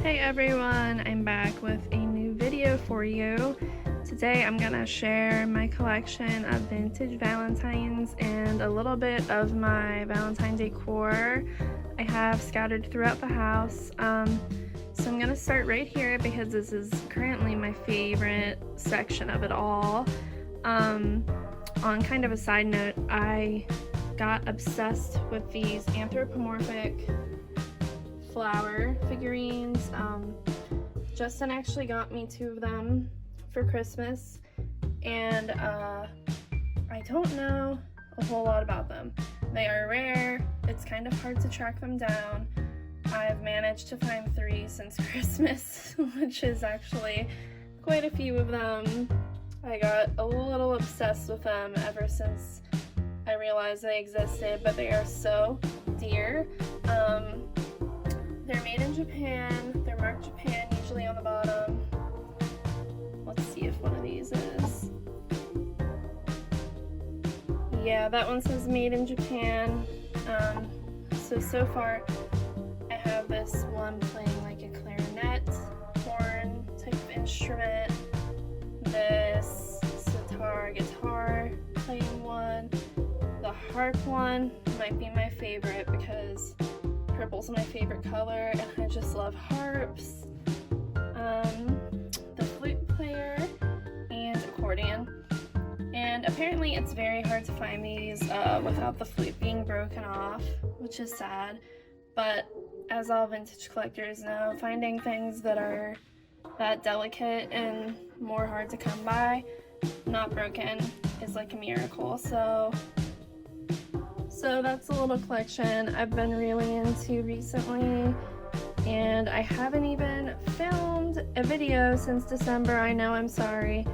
Hey everyone, I'm back with a new video for you. Today I'm gonna share my collection of vintage Valentines and a little bit of my Valentine decor I have scattered throughout the house. So I'm gonna start right here because this is currently my favorite section of it all. On kind of a side note, I got obsessed with these anthropomorphic flower figurines. Justin actually got me 2 of them for Christmas, and I don't know a whole lot about them. They are rare, it's kind of hard to track them down. I've managed to find 3 since Christmas, which is actually quite a few of them. I got a little obsessed with them ever since I realized they existed, but they are so dear. They're made in Japan. They're marked Japan, usually on the bottom. Let's see if one of these is. Yeah, that one says made in Japan. So far I have this one playing like a clarinet, horn type of instrument, this sitar guitar playing one, the harp one might be my favorite because purple's my favorite color and I just love harps. The flute player and accordion. And apparently it's very hard to find these without the flute being broken off, which is sad. But as all vintage collectors know, finding things that are that delicate and more hard to come by, not broken, is like a miracle. So that's a little collection I've been really into recently, and I haven't even filmed a video since December. I know, I'm sorry.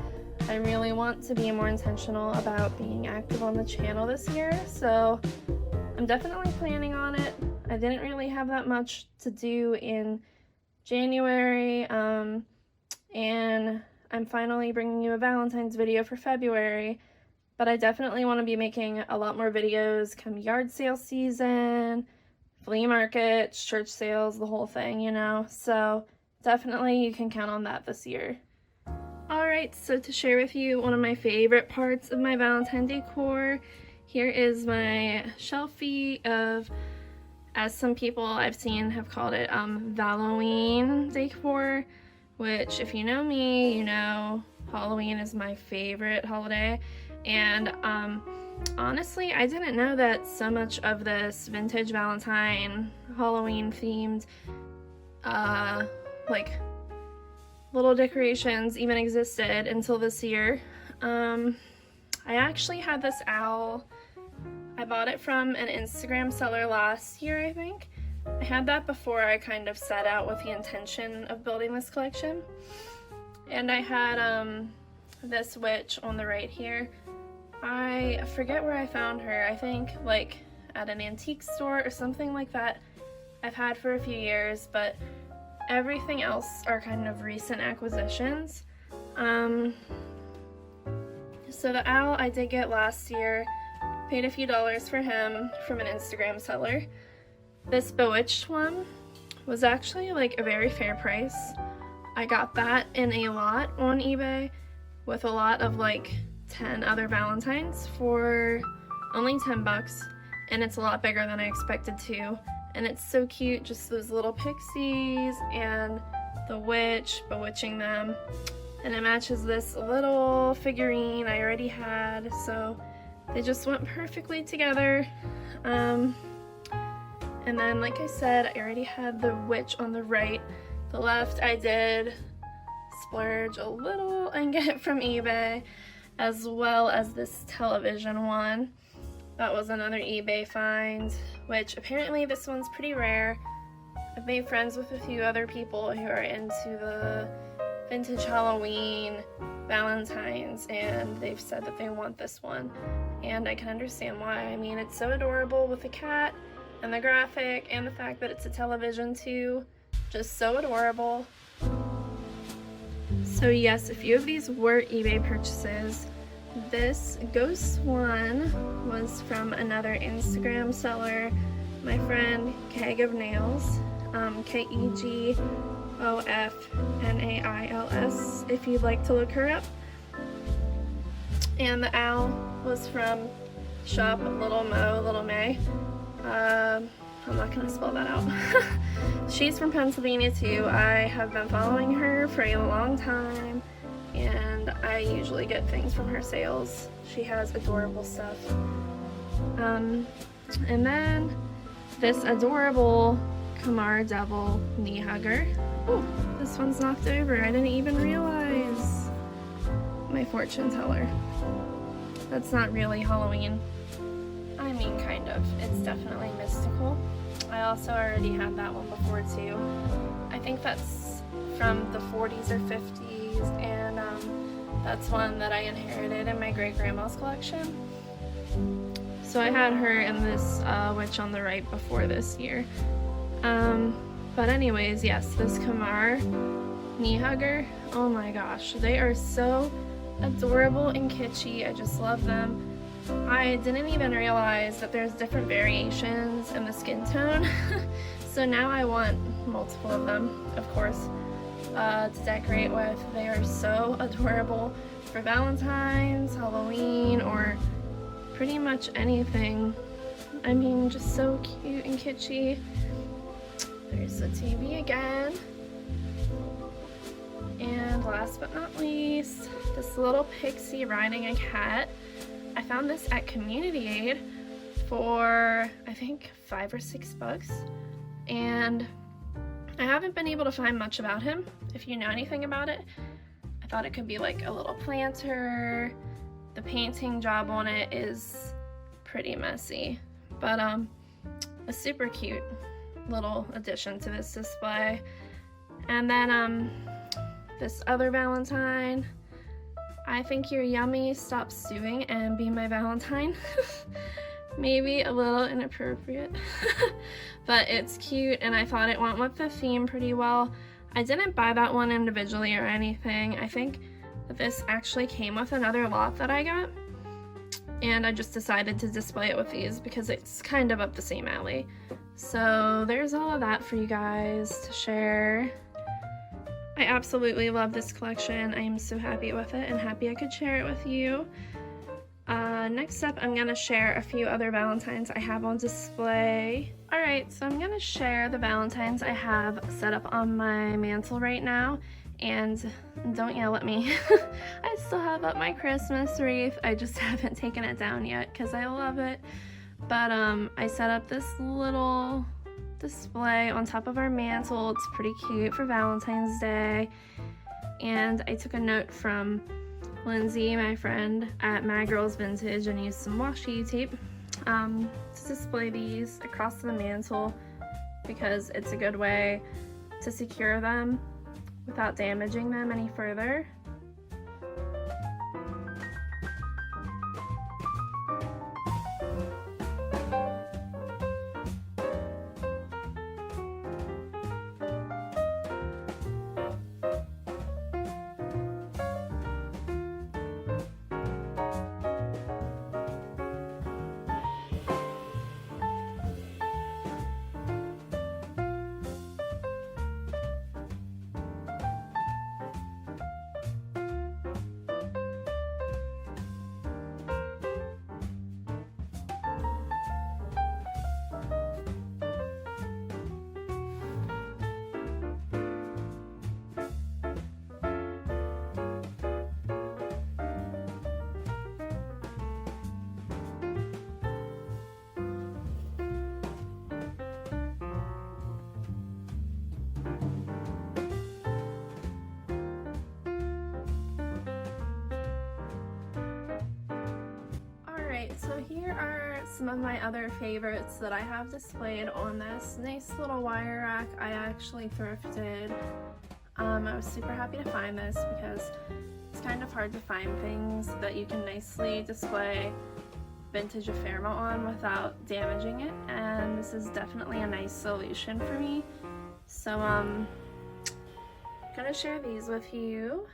I really want to be more intentional about being active on the channel this year, so I'm definitely planning on it. I didn't really have that much to do in January, and I'm finally bringing you a Valentine's video for February. But I definitely want to be making a lot more videos come yard sale season, flea markets, church sales, the whole thing, you know. So definitely you can count on that this year. Alright, so to share with you one of my favorite parts of my Valentine decor, here is my shelfie of, as some people I've seen have called it, Halloween decor, which if you know me, you know Halloween is my favorite holiday. And honestly, I didn't know that so much of this vintage Valentine Halloween themed like little decorations even existed until this year. I actually had this owl. I bought it from an Instagram seller last year, I think. I had that before I kind of set out with the intention of building this collection. And I had this witch on the right here. I forget where I found her. I think like at an antique store or something like that. I've had for a few years, but everything else are kind of recent acquisitions. So the owl I did get last year, paid a few dollars for him from an Instagram seller. This bewitched one was actually like a very fair price. I got that in a lot on eBay with a lot of like 10 other Valentines for only 10 bucks, and it's a lot bigger than I expected to, and it's so cute, just those little pixies and the witch bewitching them, and it matches this little figurine I already had, so they just went perfectly together. And then like I said, I already had the witch on the right. The left I did splurge a little and get from eBay, as well as this television one. That was another eBay find, which apparently this one's pretty rare. I've made friends with a few other people who are into the vintage Halloween Valentines, and they've said that they want this one, and I can understand why. I mean, it's so adorable with the cat and the graphic and the fact that it's a television too. Just so adorable. So yes, a few of these were eBay purchases. This ghost one was from another Instagram seller, my friend Keg of Nails. Kegofnails, if you'd like to look her up. And the owl was from shop Little May. I'm not gonna spell that out. She's from Pennsylvania too. I have been following her for a long time, and I usually get things from her sales. She has adorable stuff. And then this adorable Kamar Devil knee hugger. Oh, this one's knocked over. I didn't even realize. My fortune teller. That's not really Halloween. I mean, kind of. It's definitely mystical. I also already had that one before too. I think that's from the 40s or 50s, and that's one that I inherited in my great-grandma's collection. So I had her in this witch on the right before this year. But anyways, yes, this Kamar knee hugger, oh my gosh, they are so adorable and kitschy. I just love them. I didn't even realize that there's different variations in the skin tone. So now I want multiple of them, of course, to decorate with. They are so adorable for Valentine's, Halloween, or pretty much anything. I mean, just so cute and kitschy. There's the TV again. And last but not least, this little pixie riding a cat. I found this at Community Aid for, I think, $5 or $6. And I haven't been able to find much about him. If you know anything about it, I thought it could be like a little planter. The painting job on it is pretty messy, but a super cute little addition to this display. And then this other Valentine. I think you're yummy, stop stewing and be my Valentine. Maybe a little inappropriate, but it's cute and I thought it went with the theme pretty well. I didn't buy that one individually or anything. I think that this actually came with another lot that I got, and I just decided to display it with these because it's kind of up the same alley. So there's all of that for you guys to share. I absolutely love this collection. I am so happy with it and happy I could share it with you. Next up, I'm gonna share a few other Valentines I have on display. Alright, so I'm gonna share the Valentines I have set up on my mantle right now. And don't yell at me. I still have up my Christmas wreath. I just haven't taken it down yet because I love it. But I set up this little display on top of our mantle. It's pretty cute for Valentine's Day. And I took a note from Lindsay, my friend at My Girls Vintage, and used some washi tape to display these across the mantle because it's a good way to secure them without damaging them any further. So here are some of my other favorites that I have displayed on this nice little wire rack I actually thrifted. I was super happy to find this because it's kind of hard to find things that you can nicely display vintage ephemera on without damaging it, and this is definitely a nice solution for me. So I'm gonna share these with you.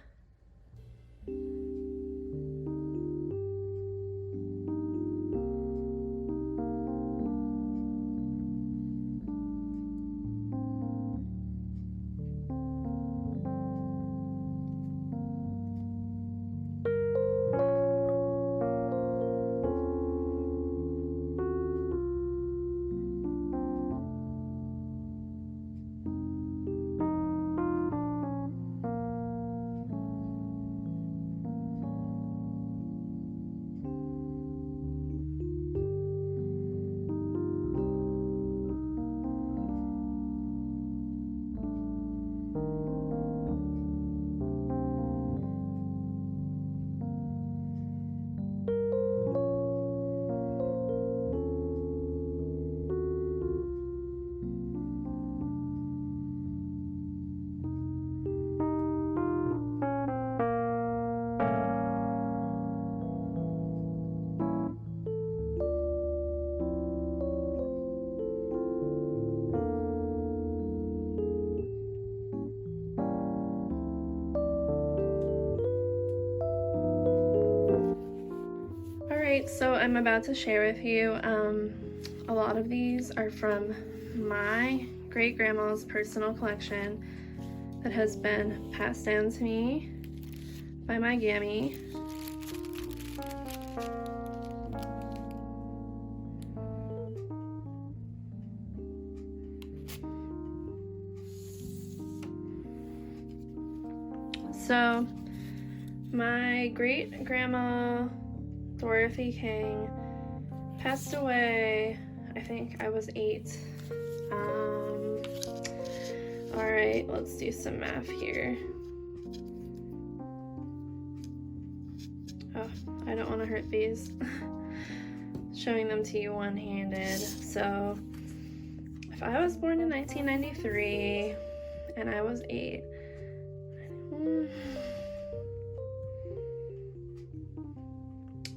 Okay, so I'm about to share with you, a lot of these are from my great-grandma's personal collection that has been passed down to me by my Gammy. So, my great-grandma Dorothy King passed away, I think I was 8. Alright, let's do some math here. Oh, I don't want to hurt these. Showing them to you one-handed. So, if I was born in 1993 and I was 8,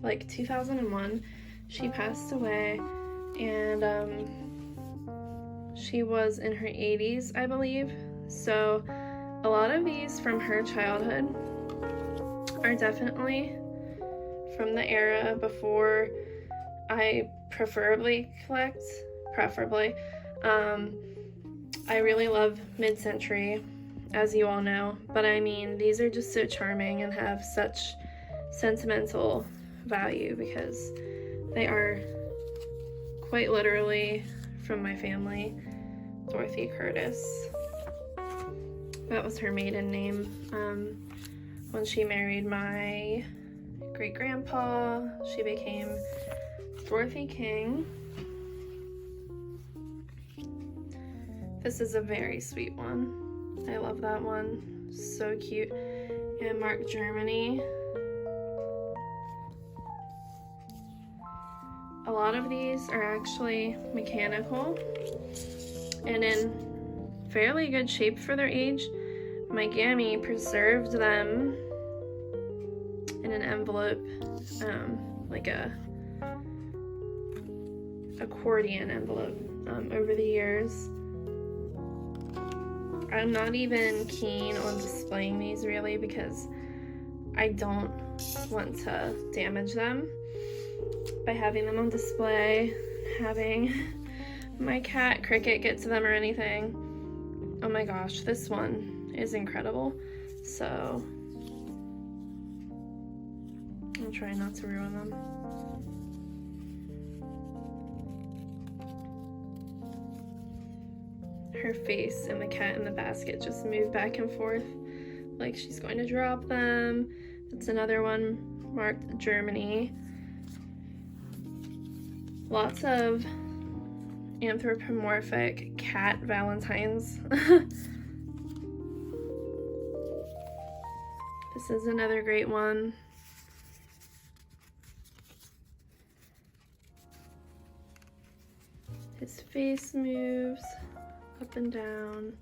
like 2001, she passed away, and she was in her 80s, I believe. So a lot of these from her childhood are definitely from the era before I preferably collect. I really love mid-century, as you all know, but I mean, these are just so charming and have such sentimental value because they are quite literally from my family. Dorothy Curtis. That was her maiden name. When she married my great-grandpa, she became Dorothy King. This is a very sweet one. I love that one. So cute. And Mark Germany. A lot of these are actually mechanical and in fairly good shape for their age. My Gammy preserved them in an envelope, like a accordion envelope, over the years. I'm not even keen on displaying these really because I don't want to damage them by having them on display, having my cat Cricket get to them or anything. Oh my gosh, this one is incredible. So I'm trying not to ruin them. Her face and the cat in the basket just move back and forth like she's going to drop them. That's another one marked Germany. Lots of anthropomorphic cat Valentines. This is another great one. His face moves up and down.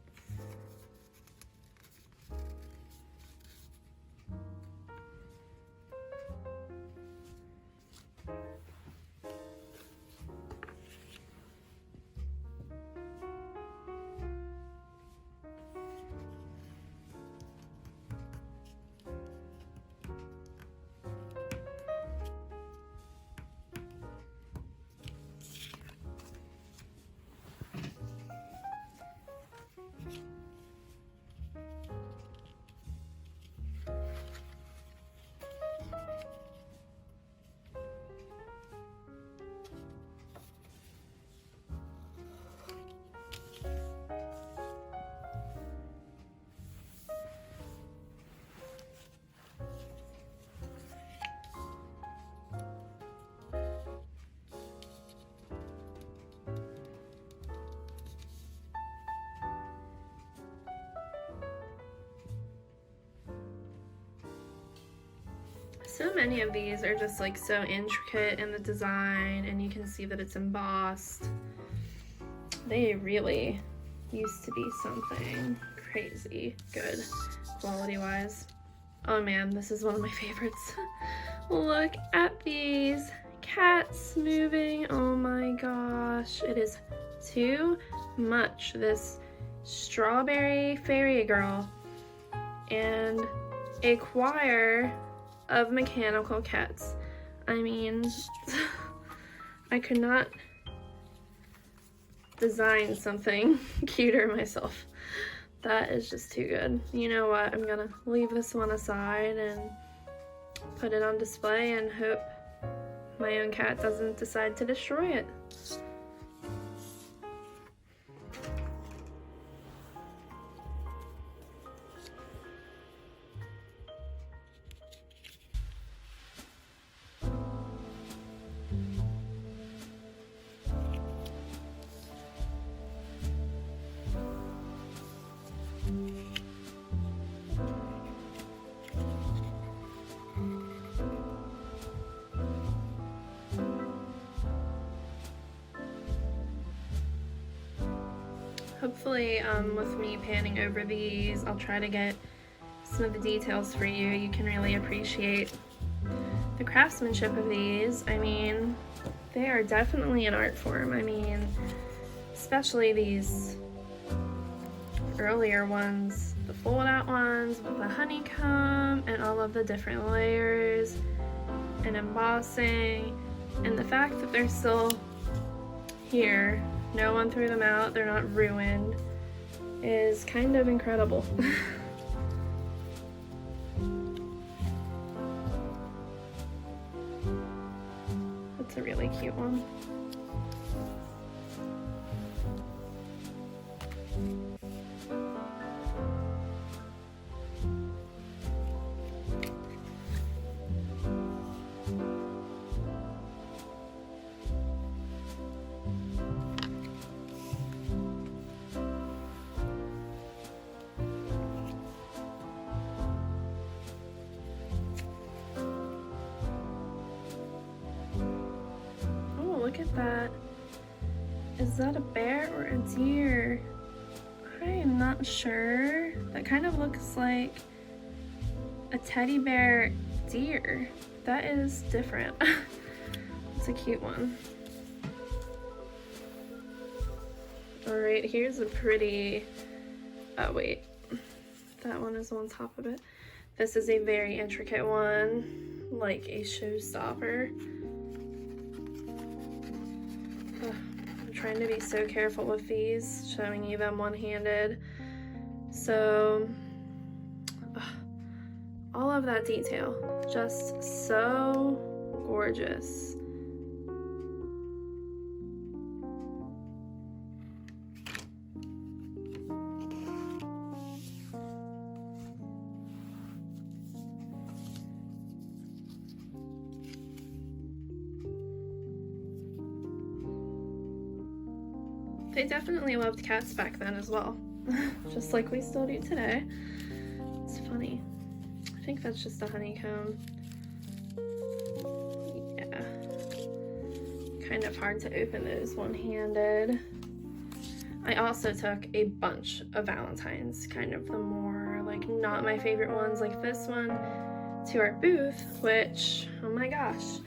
So many of these are just like so intricate in the design, and you can see that it's embossed. They really used to be something crazy good quality wise. Oh man, this is one of my favorites. Look at these cats moving. Oh my gosh, it is too much. This strawberry fairy girl and a choir of mechanical cats. I mean, I could not design something cuter myself. That is just too good. You know what? I'm gonna leave this one aside and put it on display and hope my own cat doesn't decide to destroy it. Hopefully, with me panning over these, I'll try to get some of the details for you. You can really appreciate the craftsmanship of these. I mean, they are definitely an art form. I mean, especially these earlier ones, the fold-out ones with the honeycomb and all of the different layers and embossing, and the fact that they're still here, no one threw them out, they're not ruined, is kind of incredible. That's a really cute one. Look at that. Is that a bear or a deer? I am not sure. That kind of looks like a teddy bear deer. That is different. It's a cute one. Alright, here's a pretty... Oh wait, that one is on top of it. This is a very intricate one, like a showstopper. I'm trying to be so careful with these, showing you them one-handed. So, all of that detail, just so gorgeous. They definitely loved cats back then as well, just like we still do today. It's funny. I think that's just a honeycomb. Yeah. Kind of hard to open those one-handed. I also took a bunch of Valentines, kind of the more, like, not my favorite ones, like this one, to our booth, which, oh my gosh.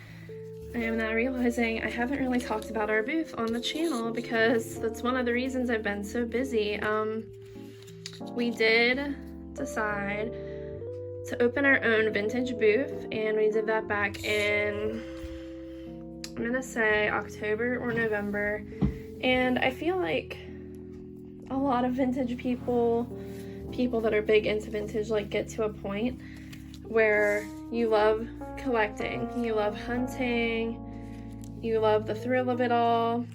I am now realizing I haven't really talked about our booth on the channel because that's one of the reasons I've been so busy. We did decide to open our own vintage booth, and we did that back in, I'm gonna say October or November, and I feel like a lot of vintage people that are big into vintage, like, get to a point where you love collecting, you love hunting, you love the thrill of it all.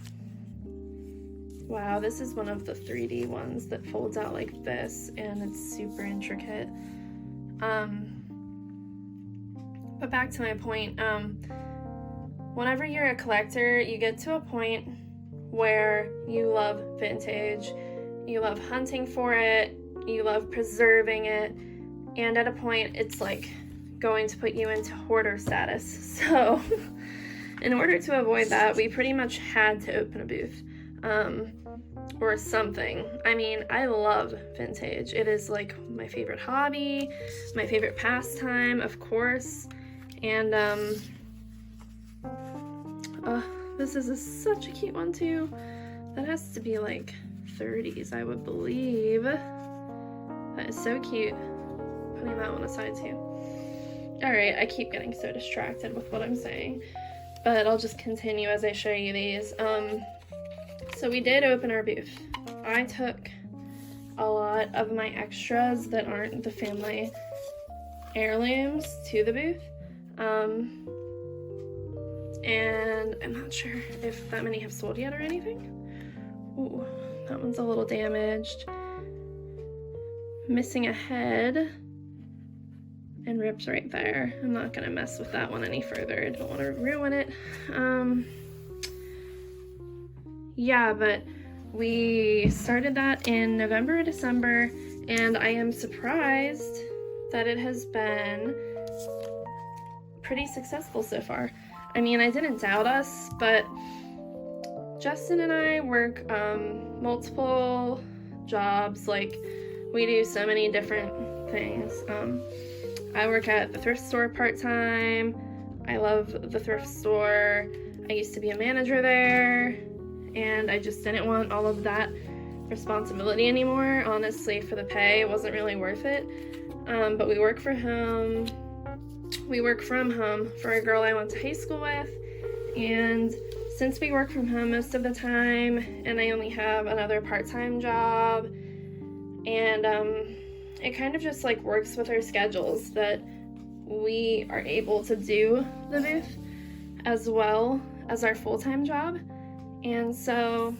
Wow, this is one of the 3D ones that folds out like this, and it's super intricate. But back to my point, whenever you're a collector, you get to a point where you love vintage, you love hunting for it, you love preserving it, and at a point it's like going to put you into hoarder status. So in order to avoid that, we pretty much had to open a booth or something. I mean, I love vintage. It is like my favorite hobby, my favorite pastime, of course. And this is such a cute one too. That has to be like 30s, I would believe. That is so cute. Putting that one aside too. Alright, I keep getting so distracted with what I'm saying, but I'll just continue as I show you these. So we did open our booth. I took a lot of my extras that aren't the family heirlooms to the booth. And I'm not sure if that many have sold yet or anything. Ooh, that one's a little damaged. Missing a head. And rips right there. I'm not gonna mess with that one any further. I don't want to ruin it. Yeah, but we started that in November or December, and I am surprised that it has been pretty successful so far. I mean, I didn't doubt us, but Justin and I work multiple jobs. Like, we do so many different things. I work at the thrift store part-time. I love the thrift store. I used to be a manager there, and I just didn't want all of that responsibility anymore. Honestly, for the pay, it wasn't really worth it. But we work from home for a girl I went to high school with, and since we work from home most of the time, and I only have another part-time job, and it kind of just like works with our schedules that we are able to do the booth as well as our full-time job. And so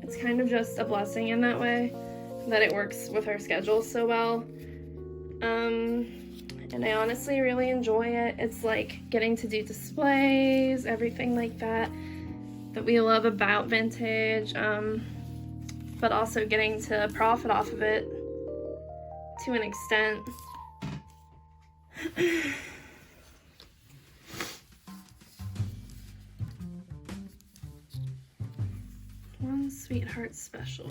it's kind of just a blessing in that way that it works with our schedules so well. And I honestly really enjoy it. It's like getting to do displays, everything like that we love about vintage, but also getting to profit off of it to an extent. One Sweetheart Special.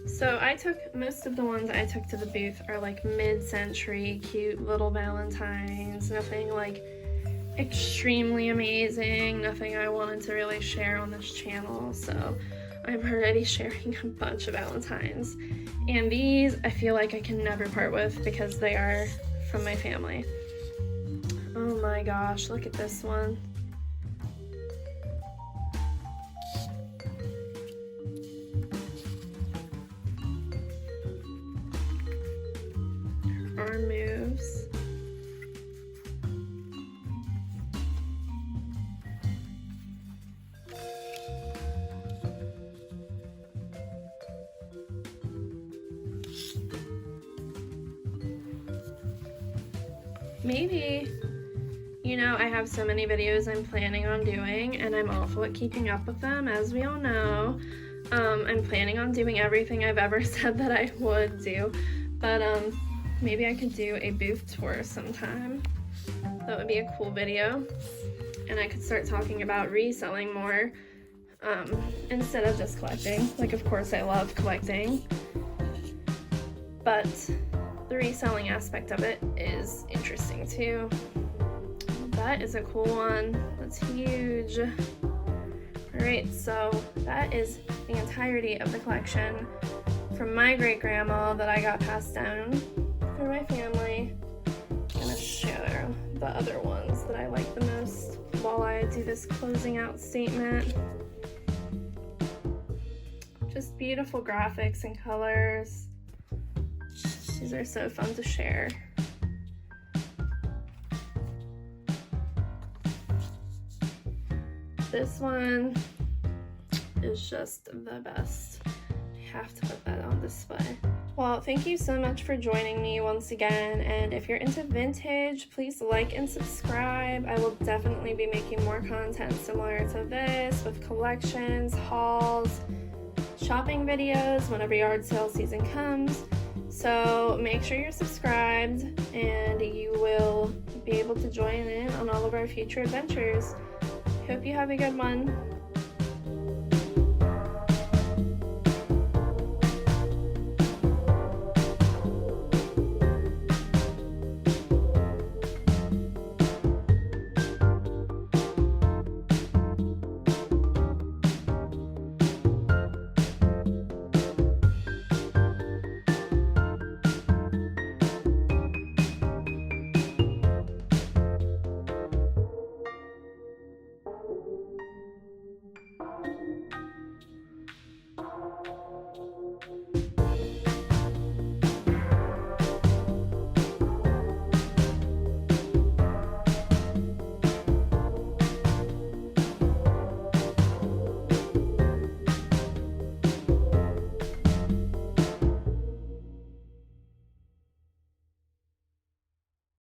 So I took, most of the ones I took to the booth are like mid-century, cute little Valentines, nothing like extremely amazing, nothing I wanted to really share on this channel, so I'm already sharing a bunch of Valentines. And these I feel like I can never part with because they are from my family. Oh my gosh, look at this one. Arm moves. Maybe, you know, I have so many videos I'm planning on doing, and I'm awful at keeping up with them, as we all know. I'm planning on doing everything I've ever said that I would do, but maybe I could do a booth tour sometime. That would be a cool video, and I could start talking about reselling more instead of just collecting. Like, of course I love collecting, but the reselling aspect of it is interesting too. That is a cool one. That's huge. Alright, so that is the entirety of the collection from my great-grandma that I got passed down through my family. I'm gonna show the other ones that I like the most while I do this closing out statement. Just beautiful graphics and colors. These are so fun to share. This one is just the best. I have to put that on display. Well, thank you so much for joining me once again, and if you're into vintage, please like and subscribe. I will definitely be making more content similar to this with collections, hauls, shopping videos whenever yard sale season comes. So make sure you're subscribed and you will be able to join in on all of our future adventures. Hope you have a good one.